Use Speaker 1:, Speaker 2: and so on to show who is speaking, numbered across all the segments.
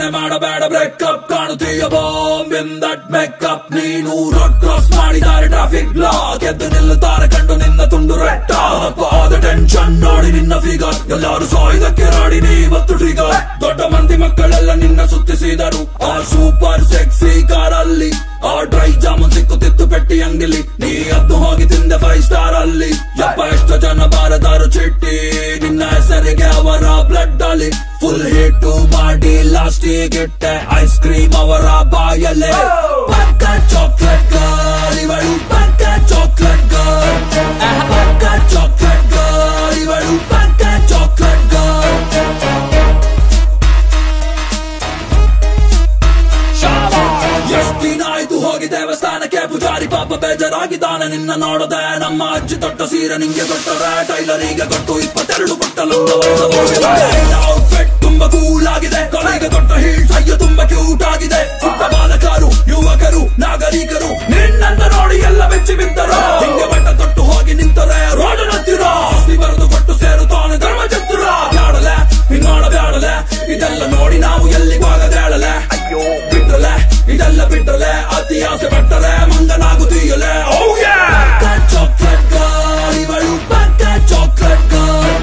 Speaker 1: ಪ್ಲಾನೆ ಮಾಡಬೇಡ ಬ್ರೇಕಪ್ ಕಾಣುತ್ತೀಯ bomb in that makeup ನೀನು ರೋಡ್ ಕ್ರಾಸ್ ಮಾಡಿದ್ದಾರೆ ಟ್ರಾಫಿಕ್ ಬ್ಲಾಕ್ ಎದ್ದು ನಿಲ್ಲುತ್ತಾರೆ ಕಂಡು ನಿನ್ನ ತುಂಡು ರೆಟ್ಟ ಆದ ಟೆನ್ಷನ್ ನೋಡಿ ನಿನ್ನ ಫಿಗರ್ ಎಲ್ಲರೂ ಸಾಯುವುದಕ್ಕೆ ರಾಡಿ ನೀವತ್ತು ಟ್ರಿಗರ್ ದೊಡ್ಡ ಮಂದಿ ಮಕ್ಕಳೆಲ್ಲ ನಿನ್ನ ಸುತ್ತಿಸಿದರು ಆ ಸೂಪರ್ ಸೆಕ್ಸಿ ಕಾರಲ್ಲಿ ಆ ಡ್ರೈ ಜಾಮೂನ್ ಸಿಕ್ಕುತ್ತಿತ್ತು ಪೆಟ್ಟಿ ಅಂಗಲಿ ನೀ ಅದ್ದು ಹೋಗಿ ತಿಂದೆ 5 ಸ್ಟಾರ್ ಅಲ್ಲಿ ಯಪ್ಪ ಎಷ್ಟು ಜನ ಬಾರದಾರು ಚಿಟ್ಟಿ ನಿನ್ನ ಹೆಸರಿಗೆ ಅವರ ಬ್ಲಡ್ ಅಲ್ಲಿ ಫುಲ್ ಹಿಟ್ಟು ಮಾಡಿ ಲಾಸ್ಟಿಗೆ ಇಟ್ಟೆ ಐಸ್ ಕ್ರೀಮ್ ಅವರ ಬಾಯಲ್ಲೇ ಪಕ್ಕ ಚಾಕ್ಲೇಟ್ ಗರ್ಲ್ ಇವಳು ಪಕ್ಕ ಚಾಕ್ಲೇಟ್ ಗರ್ಲ್ ಪಕ್ಕ ಚಾಕ್ಲೇಟ್ ಗರ್ಲ್ ಇವಳು ಪಕ್ಕ ಚಾಕ್ಲೇಟ್ ಗರ್ಲ್ ಎಷ್ಟಿನಾಯ್ತು ಹೋಗಿ ದೇವಸ್ಥಾನಕ್ಕೆ ಪೂಜಾರಿ ಪಾಪ ಬೇಜಾರಾಗಿದ್ದಾನೆ ನಿನ್ನ ನೋಡದೆ ನಮ್ಮ ಅಜ್ಜಿ ತೊಟ್ಟ ಸೀರೆ ನಿಂಗೆ ಕೊಟ್ಟರೆ ಟೈಲರಿಗೆ ಕೊಟ್ಟು 22 ಔಟ್ಫಿಟ್ ತುಂಬಾ ಕೂಲ್ ಆಗಿದೆ ಕೊನೆಗೆ ಕೊಟ್ಟ ಹೀಲ್ಸ್ ಅಯ್ಯೋ ತುಂಬಾ ಕ್ಯೂಟ್ ಆಗಿದೆ ಪುಟ್ಟ ಬಾಲಕರು ಯುವಕರು ನಾಗರಿಕರು ನಿನ್ನನ್ನ ನೋಡಿ ಎಲ್ಲ ಬೆಚ್ಚಿ ಬಿದ್ದರು ಹಿಂಗೆ ಬಟ್ಟ ತೊಟ್ಟು ಹೋಗಿ ನಿಂತರೆ ರೋಡ್ ಹತ್ತಿರ ಆಸ್ತಿ ಬರೆದು ಕೊಟ್ಟು ಸೇರುತ್ತಾನೆ ಧರ್ಮ ಚತುರ ಬ್ಯಾಡಲೆ ಹಿಂಗಾಡ ಬ್ಯಾಡಲೆ ಇದೆಲ್ಲ ನೋಡಿ ನಾವು ಎಲ್ಲಿಗಾಗದೇಳಲೆ ಅಯ್ಯೋ ಬಿಟ್ರಲೆ ಇದೆಲ್ಲ ಬಿಟ್ರಲೆ ಅತಿ ಆಸೆ ಪಟ್ಟರೆ ಮಂಗನಾಗುತ್ತೀಯಲೆ ಪಕ್ಕ ಚಾಕ್ಲೇಟ್ ಗರ್ಲ್ ಇವಳು ಪಕ್ಕ ಚಾಕ್ಲೇಟ್ ಗರ್ಲ್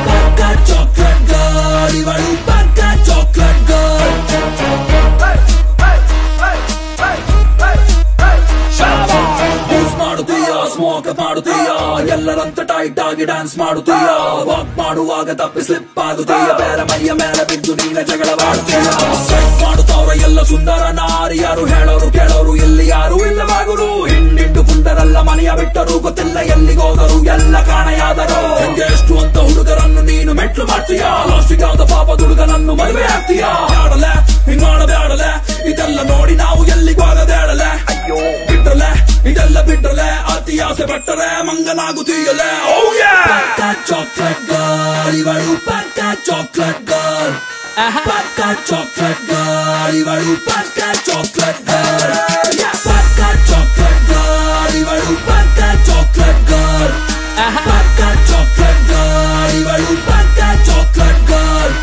Speaker 1: ಪಕ್ಕ ಚಾಕ್ಲೇಟ್ ಗರ್ಲ್ ಇವಳು ಪಕ್ಕ ಚಾಕ್ಲೇಟ್ ಗರ್ಲ್ ಯೂಸ್ ಮಾಡುತ್ತೀಯ ಸ್ಮೋಕ್ ಮಾಡುತ್ತೀಯ ಎಲ್ಲರಂತ ಟೈಟ್ ಆಗಿ ಡ್ಯಾನ್ಸ್ ಮಾಡುತ್ತೀಯ ವಾಕ್ ಮಾಡುವಾಗ ತಪ್ಪಿ ಸ್ಲಿಪ್ ಆಗುತ್ತೀಯ ಬೇರೆ ಮೈಯ ಮೇಲೆ ಬಿದ್ದು ನೀನೆ ಜಗಳವಾಡುತ್ತೀಯ ಸೆಟ್ ಮಾಡುತ್ತವ್ರ ಎಲ್ಲ ಸುಂದರ ನಾರಿಯಾರು ಹೇಳೋರು ಕೇಳೋರು ಇಲ್ಲಿ ಯಾರು ಇಲ್ಲವಾಗುರು ಹಿಂಡಿಂಡು ಪುಂಡರೆಲ್ಲ ಮನೆಯ ಬಿಟ್ಟರು ಗೊತ್ತಿಲ್ಲ ಎಲ್ಲಿಗೋದರು ಎಲ್ಲ ಕಾಣೆಯಾದರು ಹೆಂಗೆ ಎಷ್ಟು ಅಂತ ಹುಡುಗರನ್ನು ನೀನು ಮೆಟ್ಲು ಮಾಡ್ತೀಯ ಲಾಸ್ಟಿಗಾದ ಪಾಪ ಹುಡುಗನನ್ನು ಮದುವೆ ಆಗ್ತೀಯ ಬ್ಯಾಡಲೆ ಹಿಂಗಾಡ ಬ್ಯಾಡಲೆ ಇದೆಲ್ಲ ನೋಡಿ ನಾವು ಎಲ್ಲಿಗಾಗದೇಳಲೆ ಅಯ್ಯೋ ಬಿಟ್ರಲೆ ಇದೆಲ್ಲ ಬಿಟ್ರಲೆ ಅತಿ ಆಸೆ ಪಟ್ಟರೆ ಮಂಗನಾಗುತ್ತೀಯಲೆ ಪಕ್ಕ ಚಾಕ್ಲೇಟ್ ಗರ್ಲ್ ಇವಳು ಪಕ್ಕ ಚಾಕ್ಲೇಟ್ ಗರ್ಲ್ ಪಕ್ಕ ಚಾಕ್ಲೇಟ್ ಗರ್ಲ್ ಇವಳು ಪಕ್ಕ ಚಾಕ್ಲೇಟ್ ಗರ್ಲ್ ಪಕ್ಕ ಚಾಕ್ಲೇಟ್ ಗರ್ಲ್ ಇವಳು ಪಕ್ಕ ಚಾಕ್ಲೇಟ್ ಗರ್ಲ್ ಪಕ್ಕ ಚಾಕ್ಲೇಟ್ ಗರ್ಲ್ ಇವಳು ಪಕ್ಕ chocolate girl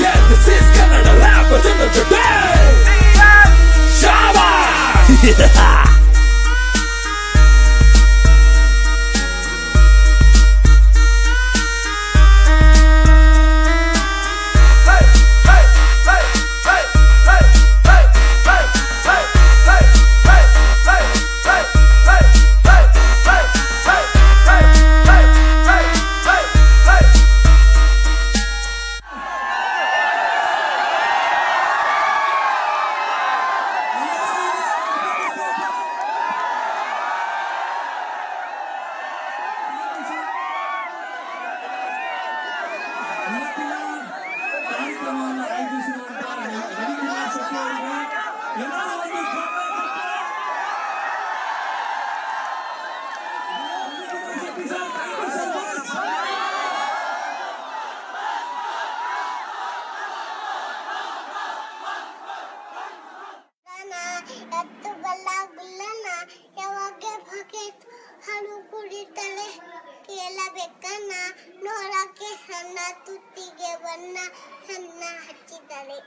Speaker 1: Yeah, this is Canada Rap today. Shaba.
Speaker 2: ನೋಡಕ್ಕೆ ಸಣ್ಣ ತುತ್ತಿಗೆ ಬಣ್ಣ ಸಣ್ಣ ಹಚ್ಚಿದ್ದಾರೆ.